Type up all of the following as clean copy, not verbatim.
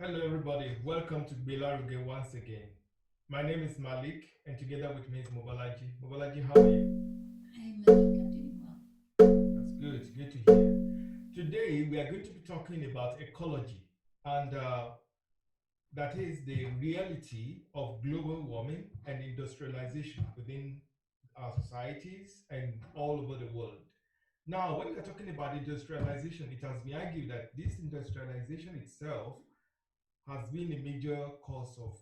Hello, everybody. Welcome to Gbelargue once again. My name is Malik, and together with me is Mobalaji. Mobalaji, how are you? Hi, Malik. I'm doing well. That's good. Good to hear. Today, we are going to be talking about ecology, and that is the reality of global warming and industrialization within our societies and all over the world. Now, when we are talking about industrialization, it has been argued that this industrialization itself has been a major cause of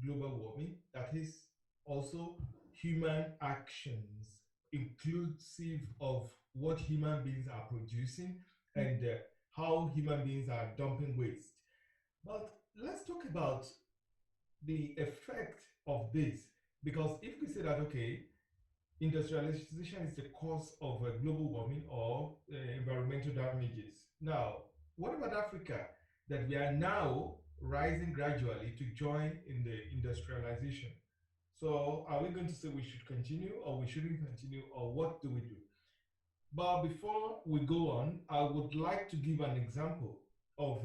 global warming. That is also human actions, inclusive of what human beings are producing and how human beings are dumping waste. But let's talk about the effect of this, because if we say that, okay, industrialization is the cause of global warming or environmental damages. Now, what about Africa? That we are now rising gradually to join in the industrialization. So, are we going to say we should continue or we shouldn't continue, or what do we do? But before we go on, I would like to give an example of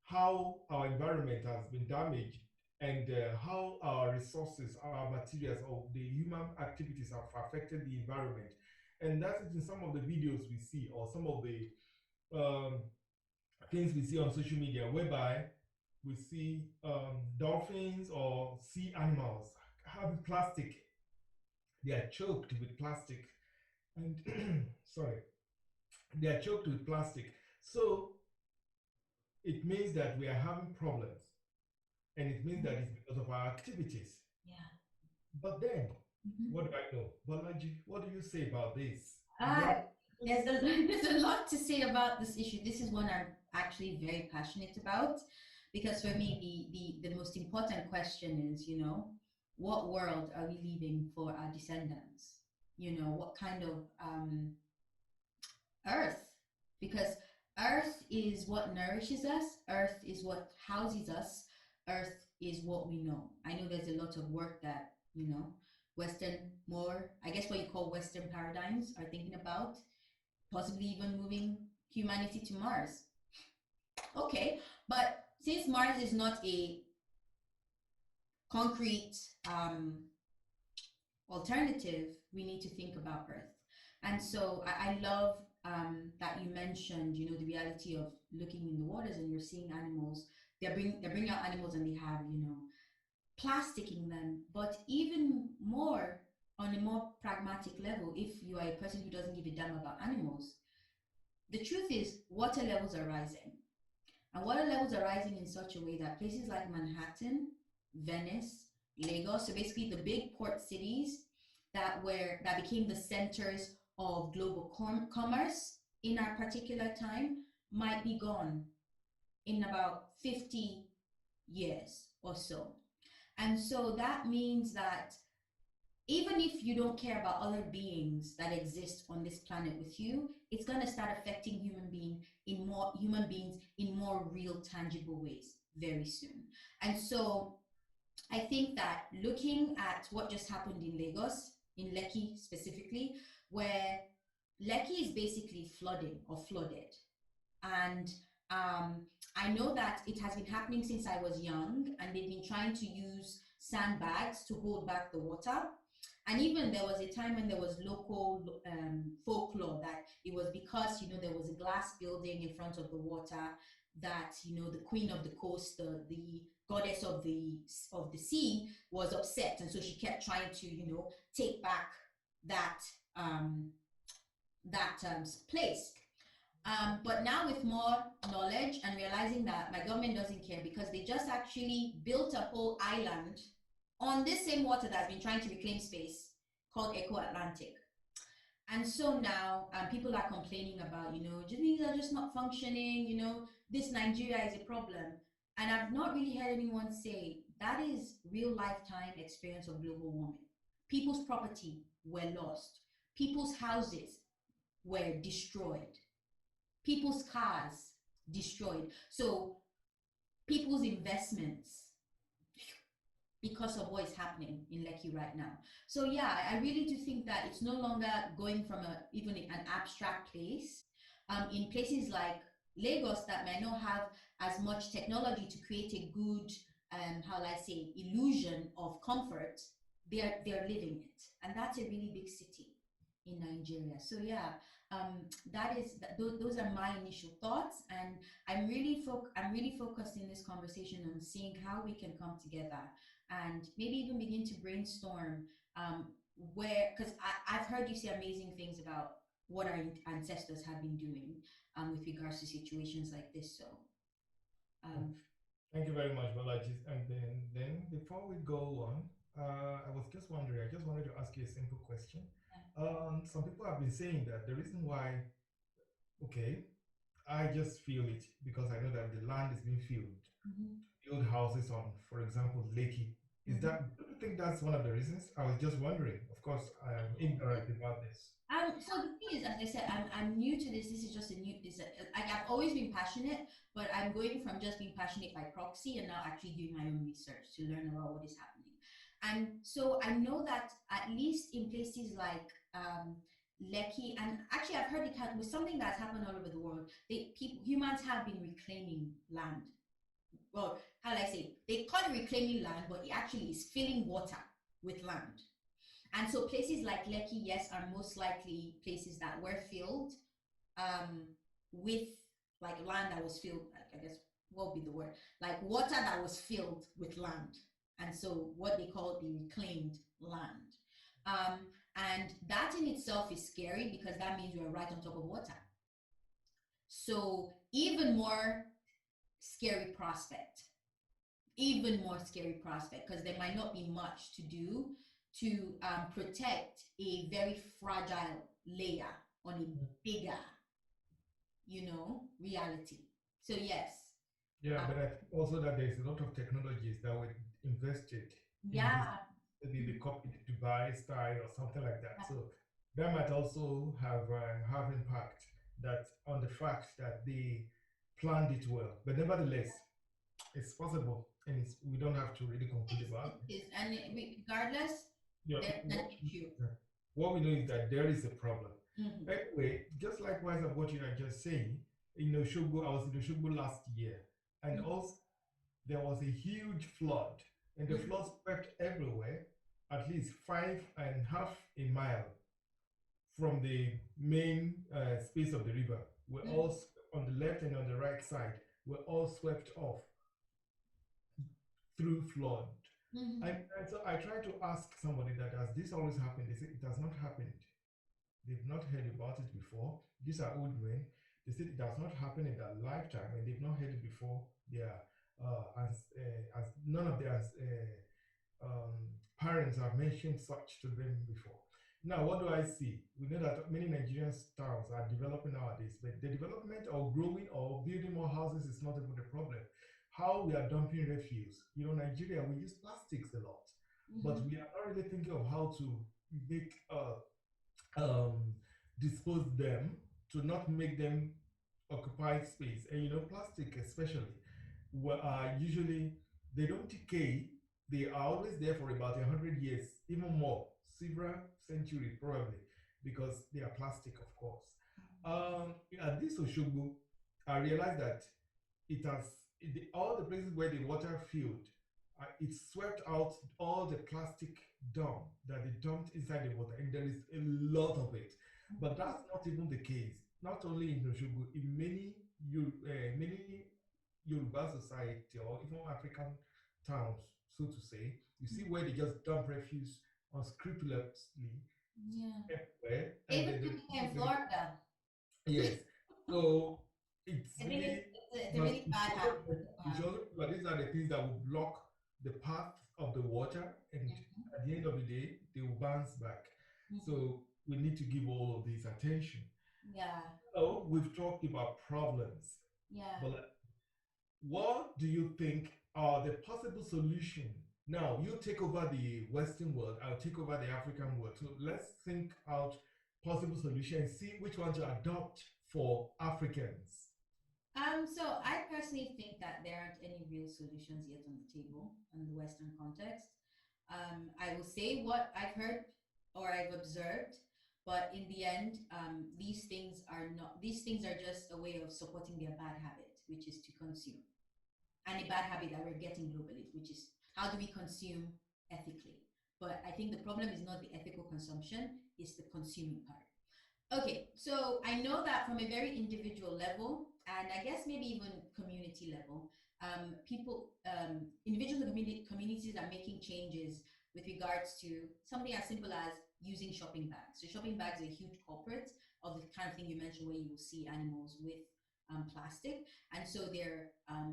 how our environment has been damaged and how our resources, our materials, or the human activities have affected the environment. And that is in some of the videos we see, or some of the um, things we see on social media, whereby we see dolphins or sea animals having plastic. They are choked with plastic, and sorry, they are choked with plastic. So it means that we are having problems, and it means that it's because of our activities. Yeah. But then, hmm what do I know? Balaji, what do you say about this? Uh, What? there's a lot to say about this issue. This is one I'm actually very passionate about because for me, the most important question is, what world are we leaving for our descendants? What kind of earth? Because earth is what nourishes us, earth is what houses us, earth is what we know. I know there's a lot of work that, Western, more, I guess what you call Western paradigms are thinking about, possibly even moving humanity to Mars. Okay, but since Mars is not a concrete alternative, we need to think about Earth. And so I love that you mentioned, the reality of looking in the waters and you're seeing animals. They're bringing out animals and they have, plastic in them. But even more on a more pragmatic level, if you are a person who doesn't give a damn about animals, the truth is water levels are rising. And water levels are rising in such a way that places like Manhattan, Venice, Lagos, so basically the big port cities that became the centers of global commerce in our particular time might be gone in about 50 years or so. And so that means that even if you don't care about other beings that exist on this planet with you, it's going to start affecting human beings in more real tangible ways very soon. And so I think that looking at what just happened in Lagos, in Lekki specifically, where Lekki is basically flooding or flooded, and I know that it has been happening since I was young, and they've been trying to use sandbags to hold back the water. And even there was a time when there was local folklore that it was because there was a glass building in front of the water that the queen of the coast, the goddess of the sea, was upset, and so she kept trying to take back that um, that place. But now with more knowledge and realizing that my government doesn't care because they just actually built a whole island on this same water that's been trying to reclaim space called Eco Atlantic. And so now people are complaining about, things are just not functioning, this Nigeria is a problem. And I've not really heard anyone say that is real lifetime experience of global warming. People's property were lost, people's houses were destroyed, people's cars destroyed. So people's investments because of what is happening in Lekki right now. So yeah, I really do think that it's no longer going from even an abstract place. In places like Lagos that may not have as much technology to create a good, how will I say, illusion of comfort, they're living it, and that's a really big city in Nigeria. So yeah, that is those are my initial thoughts, and I'm really focused in this conversation on seeing how we can come together and maybe even begin to brainstorm, where, because I've heard you say amazing things about what our ancestors have been doing, with regards to situations like this. So Oh, um, thank you very much, Balaji. And then before we go on, I was just wondering, I just wanted to ask you a simple question. Some people have been saying that the reason why, okay, I just feel it because I know that the land is being filled, mhm, build houses on, for example, Lakey. Is mhm. that, do you think that's one of the reasons? I was just wondering. Of course, I am ignorant about this. So the thing is, as I said, I'm new to this. This is just a new. Like I've always been passionate, but I'm going from just being passionate by proxy and now actually doing my own research to learn about what is happening. And so I know that at least in places like Lekki, and actually I've heard with something that's happened all over the world. Humans have been reclaiming land. Well, how do I say? They call it reclaiming land, but it actually is filling water with land. And so places like Lekki, yes, are most likely places that were filled, um, with like land that was filled, like I guess what would be the word? Like water that was filled with land. And so what they call the reclaimed land. Um, and that in itself is scary because that means we're right on top of water. So scary prospect, even more scary prospect because there might not be much to do to protect a very fragile layer on a bigger, reality. So yes, Yeah, uh, but I think also that there's a lot of technologies that were invested in yeah, this. Maybe they copied the Dubai style or something like that. So that might also have impact that on the fact that they planned it well. But nevertheless, it's possible, and we don't have to really conclude about it it. is, and regardless, Yeah, there's an issue. what we know is that there is a problem. Hmm. Anyway, just likewise of what you are just saying, in Oshogbo, I was in Oshogbo last year, and also there was a huge flood, and the flood swept everywhere, at least 5.5 a mile from the main space of the river. We're all on the left and on the right side. We're all swept off through flood. Hmm. And so I tried to ask somebody that has this always happened? They said it has not happened. They've not heard about it before. These are old men. They said it does not happen in their lifetime, and they've not heard it before. As none of their parents have mentioned such to them before. Now, what do I see? We know that many Nigerian towns are developing nowadays, but the development or growing or building more houses is not even the problem. How we are dumping refuse. Nigeria, we use plastics a lot, but Hmm. we are not really thinking of how to make um, dispose them to not make them occupy space. And plastic especially, usually they don't decay. They are always there for about 100 years, even more, several centuries probably, because they are plastic, of course. At this Oshogbo, I realized that all the places where the water filled, it swept out all the plastic dump that they dumped inside the water, and there is a lot of it. But that's not even the case. Not only in Oshogo, in many Yoruba society or even African towns, so to say, you see where they just dump refuse unscrupulously Yeah. everywhere, and Even then the here in Florida, yes. So it's I think really it's a must really we should bad also habit to we have. should also remember these are the things that will block the path of the water, and at the end of the day, they will bounce back. Hmm. So we need to give all of this attention. Yeah, So we've talked about problems, yeah. but what do you think are the possible solution? Now you take over the Western world, I'll take over the African world. So let's think out possible solutions, see which one to adopt for Africans. So I personally think that there aren't any real solutions yet on the table in the Western context. I will say what I've heard or I've observed, but in the end, these things are just a way of supporting their bad habit, which is to consume. and a bad habit that we're getting globally, which is how do we consume ethically? But I think the problem is not the ethical consumption, it's the consuming part. Okay, so I know that from a very individual level, and I guess maybe even community level, individuals and communities are making changes with regards to something as simple as using shopping bags. So shopping bags are a huge culprit of the kind of thing you mentioned, where you will see animals with plastic, and so there are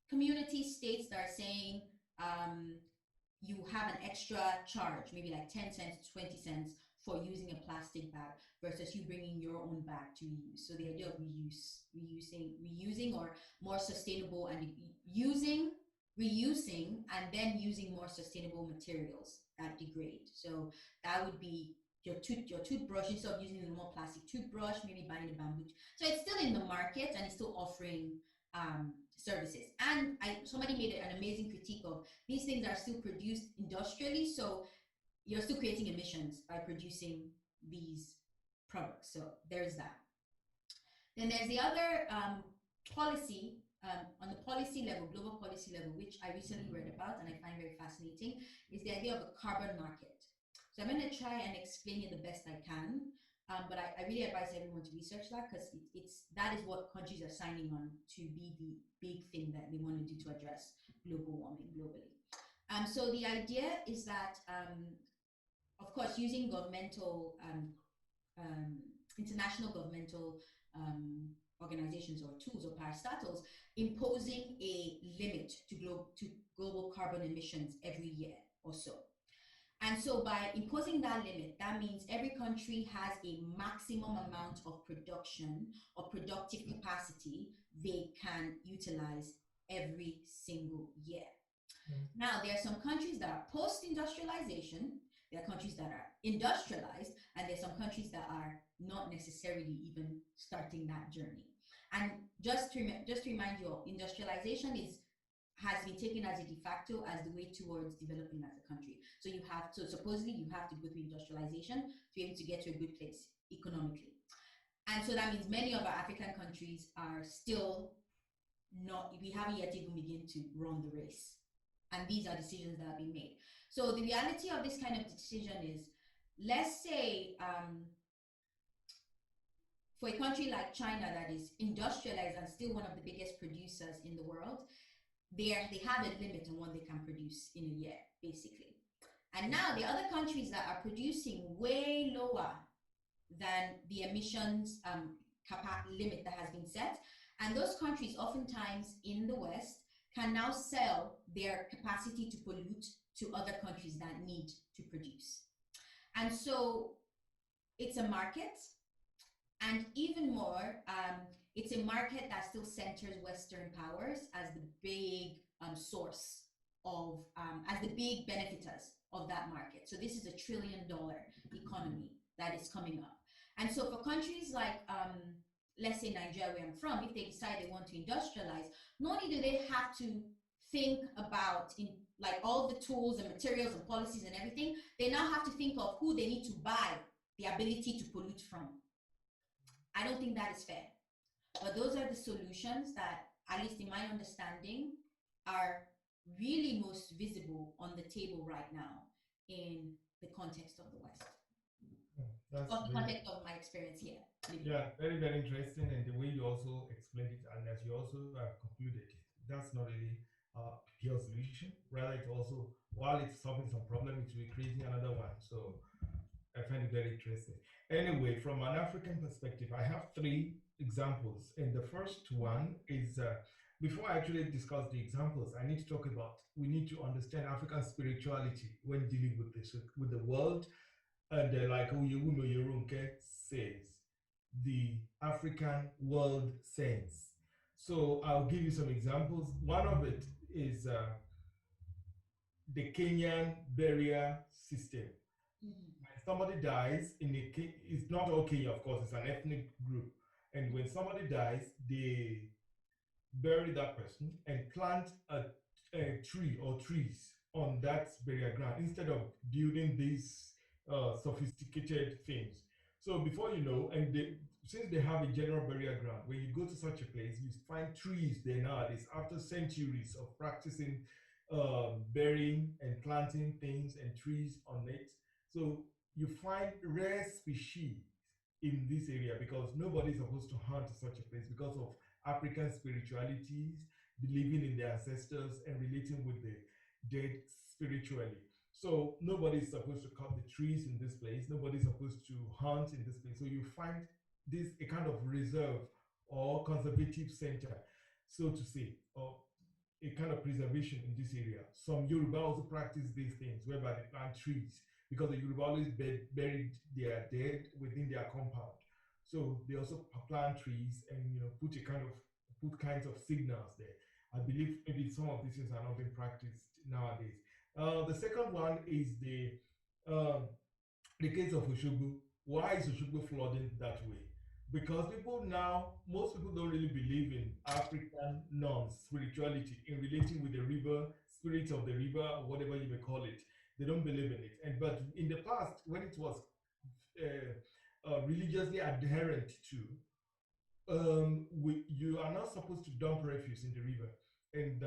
community states that are saying um, you have an extra charge, maybe like 10 cents, 20 cents for using a plastic bag versus you bringing your own bag to reuse. So the idea of reusing or more sustainable and using, reusing, and then using more sustainable materials that degrade. So that would be your toothbrush, instead of using a normal plastic toothbrush, maybe buying a bamboo. So it's still in the market and it's still offering services. And somebody made an amazing critique of these things are still produced industrially, so you're still creating emissions by producing these products. So there's that. Then there's the other policy, on the policy level, global policy level, which I recently read about and I find very fascinating, is the idea of a carbon market. So I'm going to try and explain it the best I can. But I really advise everyone to research that, because that is what countries are signing on to be the big thing that they want to do to address global warming globally. So the idea is that, of course, using um, international governmental organizations or tools or parastatals, imposing a limit to global carbon emissions every year or so. And so by imposing that limit, that means every country has a maximum amount of production or productive capacity they can utilize every single year. Mm. Now, there are some countries that are post industrialization, there are countries that are industrialized, and there's some countries that are not necessarily even starting that journey. And just to remind you, industrialization has been taken as a de facto as the way towards developing as a country. So supposedly you have to go through industrialization to be able to get to a good place economically. And so that means many of our African countries are still not, we haven't yet even begun to run the race. And these are decisions that are being made. So the reality of this kind of decision is, let's say for a country like China that is industrialized and still one of the biggest producers in the world, they have a limit on what they can produce in a year, basically. And now the other countries that are producing way lower than the emissions limit that has been set, and those countries oftentimes in the West can now sell their capacity to pollute to other countries that need to produce. And so it's a market, and even more, it's a market that still centers Western powers as the big source of, as the big benefiters of that market. So this is $1 trillion economy that is coming up. And so for countries like, let's say Nigeria, where I'm from, if they decide they want to industrialize, not only do they have to think about like all the tools and materials and policies and everything, they now have to think of who they need to buy the ability to pollute from. I don't think that is fair. But those are the solutions that, at least in my understanding, are really most visible on the table right now in the context of the West, That's or the very, context of my experience here. yeah, very, very interesting. And the way you also explained it, and as you also have concluded it, that's not really a pure solution. Rather, it also, while it's solving some problem, it's recreating another one. So I find it very interesting. Anyway, from an African perspective, I have three examples. And the first one is, before I actually discuss the examples, I need to talk about, we need to understand African spirituality when dealing with this, with the world. And like Oyewuno Yorunke says, the African world sense. So I'll give you some examples. One of it is the Kenyan burial system. Mm-hmm. When somebody dies in a, it's not all Kenya, of course, it's an ethnic group. And when somebody dies, they bury that person and plant a tree or trees on that burial ground instead of building these sophisticated things. So before you know, and since they have a general burial ground, when you go to such a place, you find trees there nowadays after centuries of practicing burying and planting things and trees on it. So you find rare species in this area because nobody's supposed to hunt such a place because of African spiritualities, believing in their ancestors and relating with the dead spiritually. So nobody's supposed to cut the trees in this place. Nobody's supposed to hunt in this place. So you find this a kind of reserve or conservative center, so to say, or a kind of preservation in this area. Some Yoruba also practice these things whereby they plant trees because the Yoruba always buried their dead within their compound. So they also plant trees and put a kind of put kinds of signals there. I believe maybe some of these things are not being practiced nowadays. The second one is um, the case of Oshogbo. Why is Oshogbo flooding that way? Because most people don't really believe in African norms, spirituality, in relating with the river, spirit of the river, or whatever you may call it. They don't believe in it. And but in the past, when it was religiously adherent to, you are not supposed to dump refuse in the river. And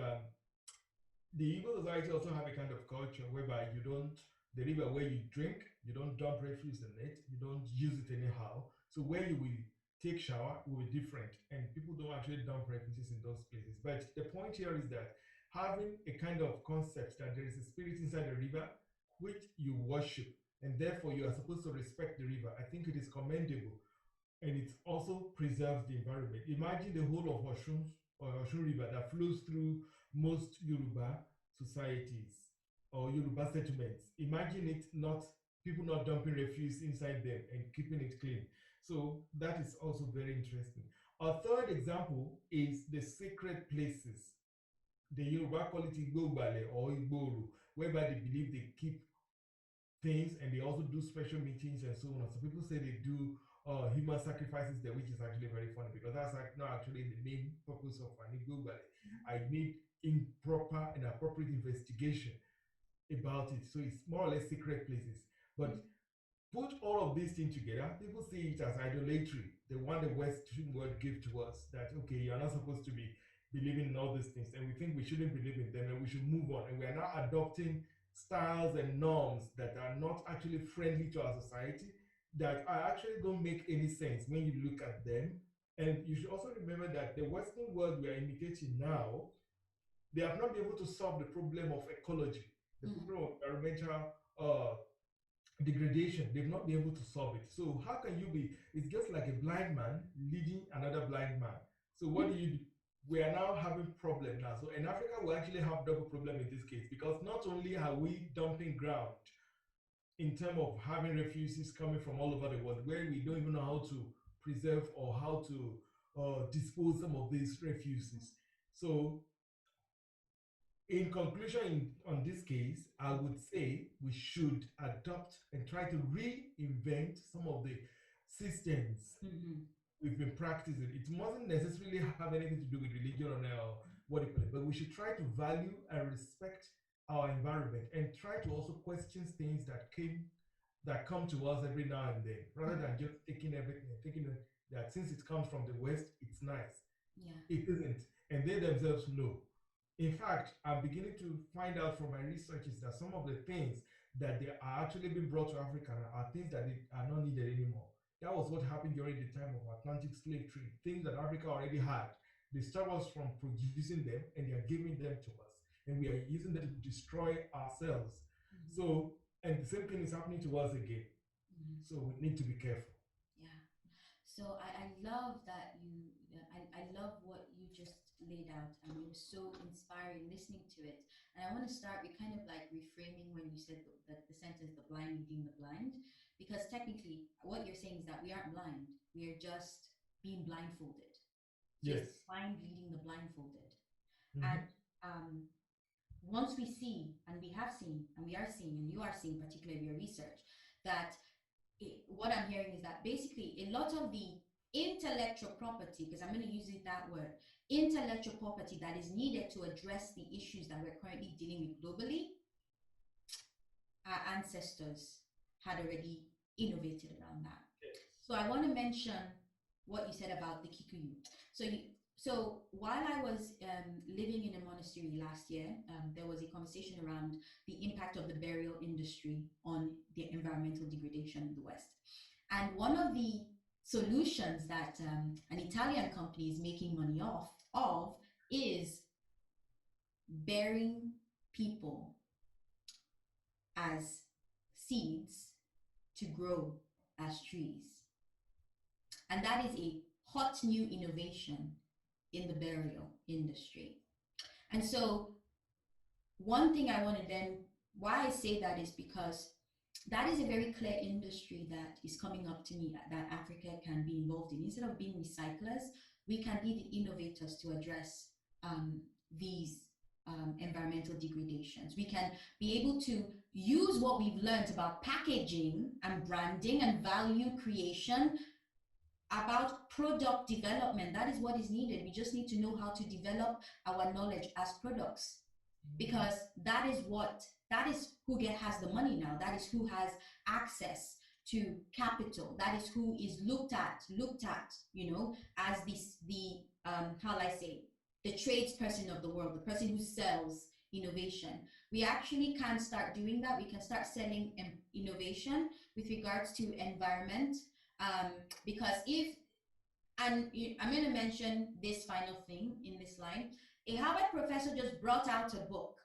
the Igbo society also have a kind of culture whereby you don't the river where you drink, you don't dump refuse in it, you don't use it anyhow. So where you will take shower will be different, and people don't actually dump refugees in those places. But the point here is that having a kind of concept that there is a spirit inside the river which you worship, and therefore you are supposed to respect the river. I think it is commendable, and it also preserves the environment. Imagine the whole of Oshun River that flows through most Yoruba societies or Yoruba settlements. Imagine it not people not dumping refuse inside them and keeping it clean. So that is also very interesting. A third example is the sacred places. The Yoruba call it Gbelargue or Igboro, whereby they believe they keep things and they also do special meetings and so on. So people say they do human sacrifices there, which is actually very funny because that's not actually the main purpose of an Igbo ballet. I made improper and appropriate investigation about it. So it's more or less secret places. But Mm. put all of these things together, people see it as idolatry. The one the Western world give to us that okay, you're not supposed to be believing in all these things, and we think we shouldn't believe in them, and we should move on. And we are now adopting styles and norms that are not actually friendly to our society, that are actually don't make any sense when you look at them. And you should also remember that the Western world we are imitating now, they have not been able to solve the problem of ecology, the Mm. problem of environmental uh, degradation. They've not been able to solve it. So how can you be? It's just like a blind man leading another blind man. So what do you do? We are now having problem now. So in Africa, we actually have double problem in this case because not only are we dumping ground in terms of having refugees coming from all over the world, where we don't even know how to preserve or how to dispose some of these refugees. So in conclusion, on this case, I would say we should adopt and try to reinvent some of the systems Mm-hmm. we've been practicing. It mustn't necessarily have anything to do with religion or what do you call it, but we should try to value and respect our environment and try to also question things that come to us every now and then, rather than just taking everything and thinking that since it comes from the West, it's nice. Yeah. It isn't, and they themselves know. In fact, I'm beginning to find out from my researches that some of the things that they are actually being brought to Africa now are things that they are not needed anymore. That was what happened during the time of Atlantic slave trade. Things that Africa already had. They stop us from producing them and they are giving them to us. And we are using them to destroy ourselves. Mm-hmm. So, and the same thing is happening to us again. Mm-hmm. So we need to be careful. Yeah. So I love that I love what you just laid out. I mean, it was so inspiring listening to it. And I want to start with kind of like reframing when you said the sentence, the blind leading the blind, because technically what you're saying is that we aren't blind. We are just being blindfolded. So it's Yes. the blind leading the blindfolded. Hmm. And um, once we see, and we have seen, and we are seeing, and you are seeing, particularly your research, that what I'm hearing is that basically a lot of the intellectual property, because I'm going to use it that word, intellectual property that is needed to address the issues that we're currently dealing with globally, our ancestors had already innovated around that. Yes. So I want to mention what you said about the Kikuyu. So you, so while I was living in a monastery last year, there was a conversation around the impact of the burial industry on the environmental degradation in the West. And one of the solutions that an Italian company is making money off of is burying people as seeds to grow as trees. And that is a hot new innovation in the burial industry. And so, one thing I want to then, why I say that is because that is a very clear industry that is coming up to me that Africa can be involved in. Instead of being recyclers, we can be the innovators to address these environmental degradations. We can be able to use what we've learned about packaging and branding and value creation, about product development. That is what is needed. We just need to know how to develop our knowledge as products, because that is who has the money now. That is who has access to capital. That is who is looked at, as the how will I say, the tradesperson of the world, the person who sells innovation. We actually can start doing that. We can start selling innovation with regards to environment, because if and I'm going to mention this final thing in this line. A Harvard professor just brought out a book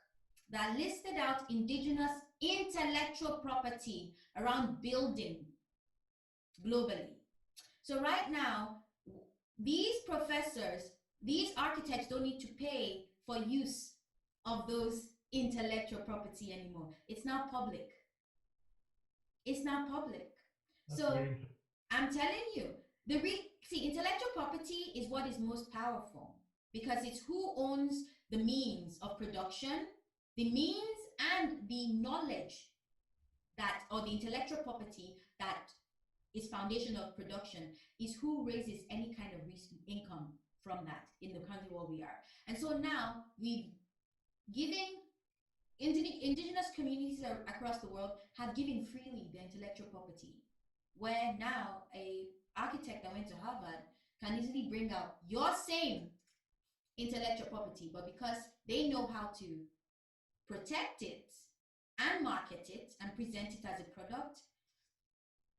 that listed out indigenous intellectual property around building globally. So, right now, these professors, these architects don't need to pay for use of those intellectual property anymore. It's now public. It's now public. That's very So, interesting. I'm telling you, see, intellectual property is what is most powerful because it's who owns the means of production, the means and the knowledge that, or the intellectual property that is foundation of production, is who raises any kind of income from that in the country where we are. And so now we've given indigenous communities across the world have given freely their intellectual property, where now a architect that went to Harvard can easily bring out your same intellectual property, but because they know how to protect it and market it and present it as a product,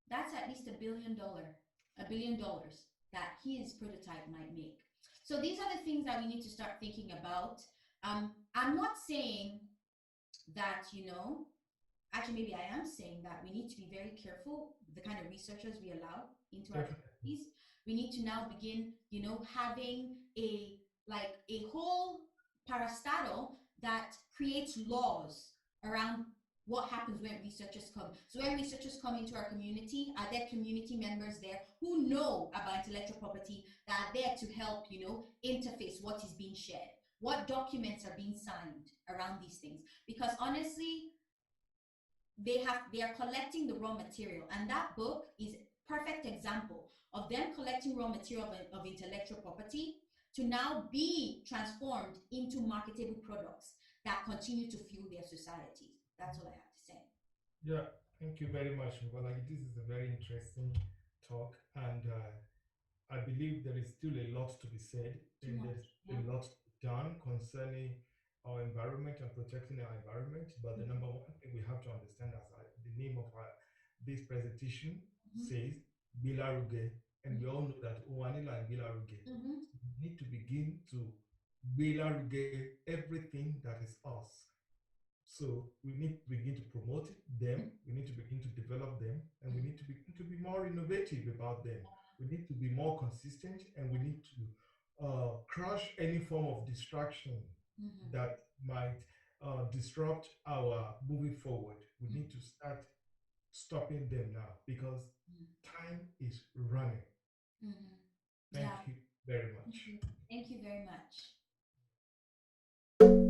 that's at least $1 billion that his prototype might make. So these are the things that we need to start thinking about. I'm not saying that, actually, maybe I am saying that we need to be very careful with the kind of researchers we allow into our Definitely. communities. We need to now begin, having a whole parastatal that creates laws around what happens when researchers come. So when researchers come into our community, are there community members there who know about intellectual property that are there to help, interface what is being shared? What documents are being signed around these things? Because honestly, they are collecting the raw material, and that book is perfect example of them collecting raw material of intellectual property to now be transformed into marketable products that continue to fuel their societies. That's all I have to say. Yeah, thank you very much, Gbelargue. This is a very interesting talk, and I believe there is still a lot to be said, Too and much. there's a Yeah. lot to be done concerning our environment and protecting our environment. But the number one thing we have to understand, as the name of this presentation Mm-hmm. says, Gbelargue, and we Mm-hmm. all know that Owanila and Gbelargue. Mm-hmm. We need to begin to Gbelargue everything that is us. So we need to begin to promote them. We need to begin to develop them, and we need to begin to be more innovative about them. We need to be more consistent, and we need to crush any form of distraction Mm-hmm. that might disrupt our moving forward. We need to start stopping them now because Mm-hmm. time is running. Mm-hmm. Thank Yeah. you very Thank much. you. Thank you very much.